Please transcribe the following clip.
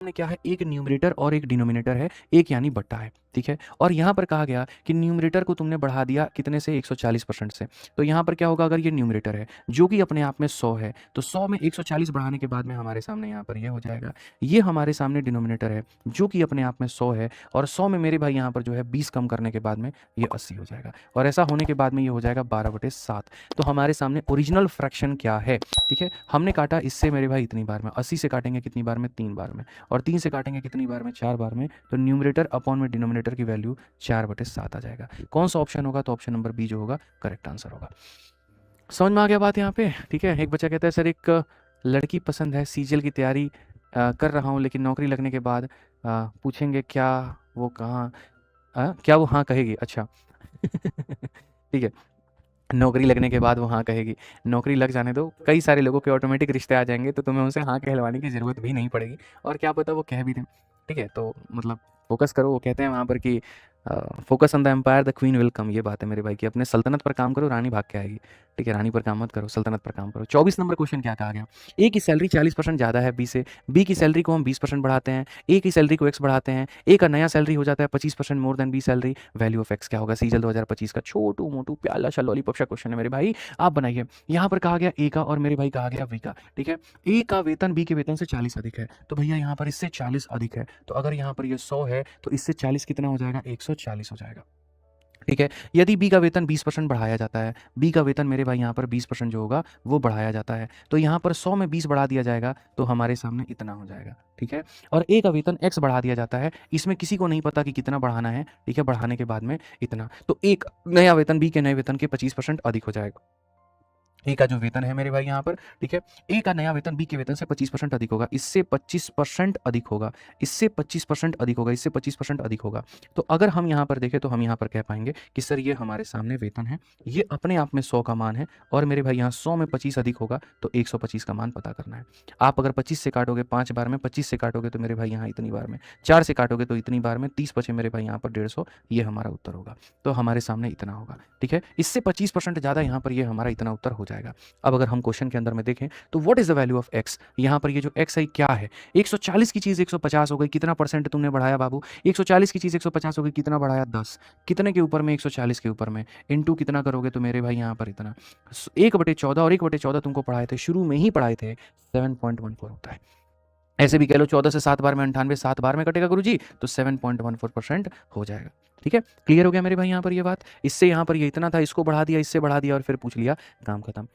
में क्या है, एक न्यूमरेटर और एक डिनोमिनेटर है, एक यानी बट्टा है, ठीक है। और यहाँ पर कहा गया कि न्यूमरेटर को तुमने बढ़ा दिया कितने से, 140% से। तो यहाँ पर क्या होगा, अगर ये न्यूमरेटर है जो कि अपने आप में 100 है, तो 100 में 140 बढ़ाने के बाद में हमारे सामने यहाँ पर ये हो जाएगा। ये हमारे सामने डिनोमिनेटर है जो कि अपने आप में 100 है, और 100 में मेरे भाई यहाँ पर जो है 20 कम करने के बाद में ये 80 हो जाएगा, और ऐसा होने के बाद में ये हो जाएगा 12/7। तो हमारे सामने ओरिजिनल फ्रैक्शन क्या है, ठीक है। हमने काटा इससे मेरे भाई इतनी बार में, 80 से काटेंगे कितनी बार में, 3 बार में, और 3 से काटेंगे कितनी बार में, 4 बार में। तो न्यूमरेटर अपॉन में डिनोमिनेटर की वैल्यू 4/7 आ जाएगा। कौन सा ऑप्शन होगा, तो ऑप्शन नंबर बी जो होगा करेक्ट आंसर होगा। समझ में आ गया बात यहाँ पे, ठीक है। एक बच्चा कहता है सर एक लड़की पसंद है, सीजीएल की तैयारी कर रहा हूँ, लेकिन नौकरी लगने के बाद पूछेंगे क्या वो हाँ कहेगी, अच्छा ठीक है। नौकरी लगने के बाद वो हाँ कहेगी, नौकरी लग जाने दो, कई सारे लोगों के ऑटोमेटिक रिश्ते आ जाएंगे, तो तुम्हें उनसे हाँ कहलवाने की ज़रूरत भी नहीं पड़ेगी, और क्या पता वो कह भी दें, ठीक है। तो मतलब फोकस करो, वो कहते हैं वहाँ पर कि focus on the empire the queen will come. ये बात है मेरे भाई की, अपने सल्तनत पर काम करो, रानी भाग के आएगी, ठीक है। रानी पर काम मत करो, सल्तनत पर काम करो। 24 नंबर क्वेश्चन क्या कहा गया, ए की सैलरी 40% ज़्यादा है बी से, बी की सैलरी को हम 20% बढ़ाते हैं, ए की सैलरी को एक्स बढ़ाते हैं, ए का नया सैलरी हो जाता है 25% more than B salary, value of X क्या होगा। सीजल 2025 का छोटू मोटू प्याला सा लॉलीपॉप सा क्वेश्चन है मेरे भाई, आप बनाइए। यहाँ पर कहा गया ए का, और मेरे भाई कहा गया बी का, ठीक है। ए का वेतन बी के वेतन से 40 अधिक है, तो भैया यहाँ पर इससे 40 अधिक है, तो अगर यहाँ पर ये 100 है तो इससे 40 कितना हो जाएगा, 140 हो जाएगा, ठीक है। यदि बी का वेतन 20% बढ़ाया जाता है, बी का वेतन मेरे भाई यहाँ पर 20% जो होगा वो बढ़ाया जाता है, तो यहाँ पर 100 में 20 बढ़ा दिया जाएगा, तो हमारे सामने इतना हो जाएगा, ठीक है। और ए का वेतन एक्स बढ़ा दिया जाता है, इसमें किसी को नहीं पता कि कितना बढ़ाना है, ठीक है, बढ़ाने के बाद में इतना, तो एक नया वेतन बी के नए वेतन के 25% अधिक हो जाएगा। ए का जो वेतन है मेरे भाई यहाँ पर, ठीक है, ए का नया वेतन बी के वेतन से 25% अधिक होगा, इससे 25% अधिक होगा, इससे 25% अधिक होगा, इससे 25% अधिक होगा। तो अगर हम यहाँ पर देखें तो हम यहाँ पर कह पाएंगे कि सर ये हमारे सामने वेतन है, ये अपने आप में 100 का मान है, और मेरे भाई यहाँ 100 में 25 अधिक होगा, तो 125 का मान पता करना है। आप अगर 25 से काटोगे 5 बार में, 25 से काटोगे तो मेरे भाई यहाँ इतनी बार में, 4 से काटोगे तो इतनी बार में, 30 बचे मेरे भाई यहाँ पर 150, ये हमारा उत्तर होगा। तो हमारे सामने इतना होगा, ठीक है। इससे 25% ज़्यादा यहाँ पर ये हमारा इतना उत्तर हो जाएगा। अब अगर हम क्वेश्चन के अंदर में देखें तो what is the value of x, यहाँ पर ये जो एक्स है क्या है, 140 की चीज़ 150 हो गई, कितना परसेंट तुमने बढ़ाया बाबू, 140 की चीज़ 150 हो गई, कितना बढ़ाया 10, कितने के ऊपर में, 140 के ऊपर में, इनटू कितना करोगे तो मेरे भाई यहाँ पर इतना 1/14, और 1/14 तुमको पढ़ाए थे, शुरू में ही पढ़ाए थे, 7.14 होता है। ऐसे भी कह लो 14 से 7 बार में 98, 7 बार में कटेगा गुरुजी, तो 7.14% हो जाएगा, ठीक है। क्लियर हो गया मेरे भाई यहाँ पर ये बात, इससे यहाँ पर ये इतना था, इसको बढ़ा दिया, इससे बढ़ा दिया, और फिर पूछ लिया, काम खत्म।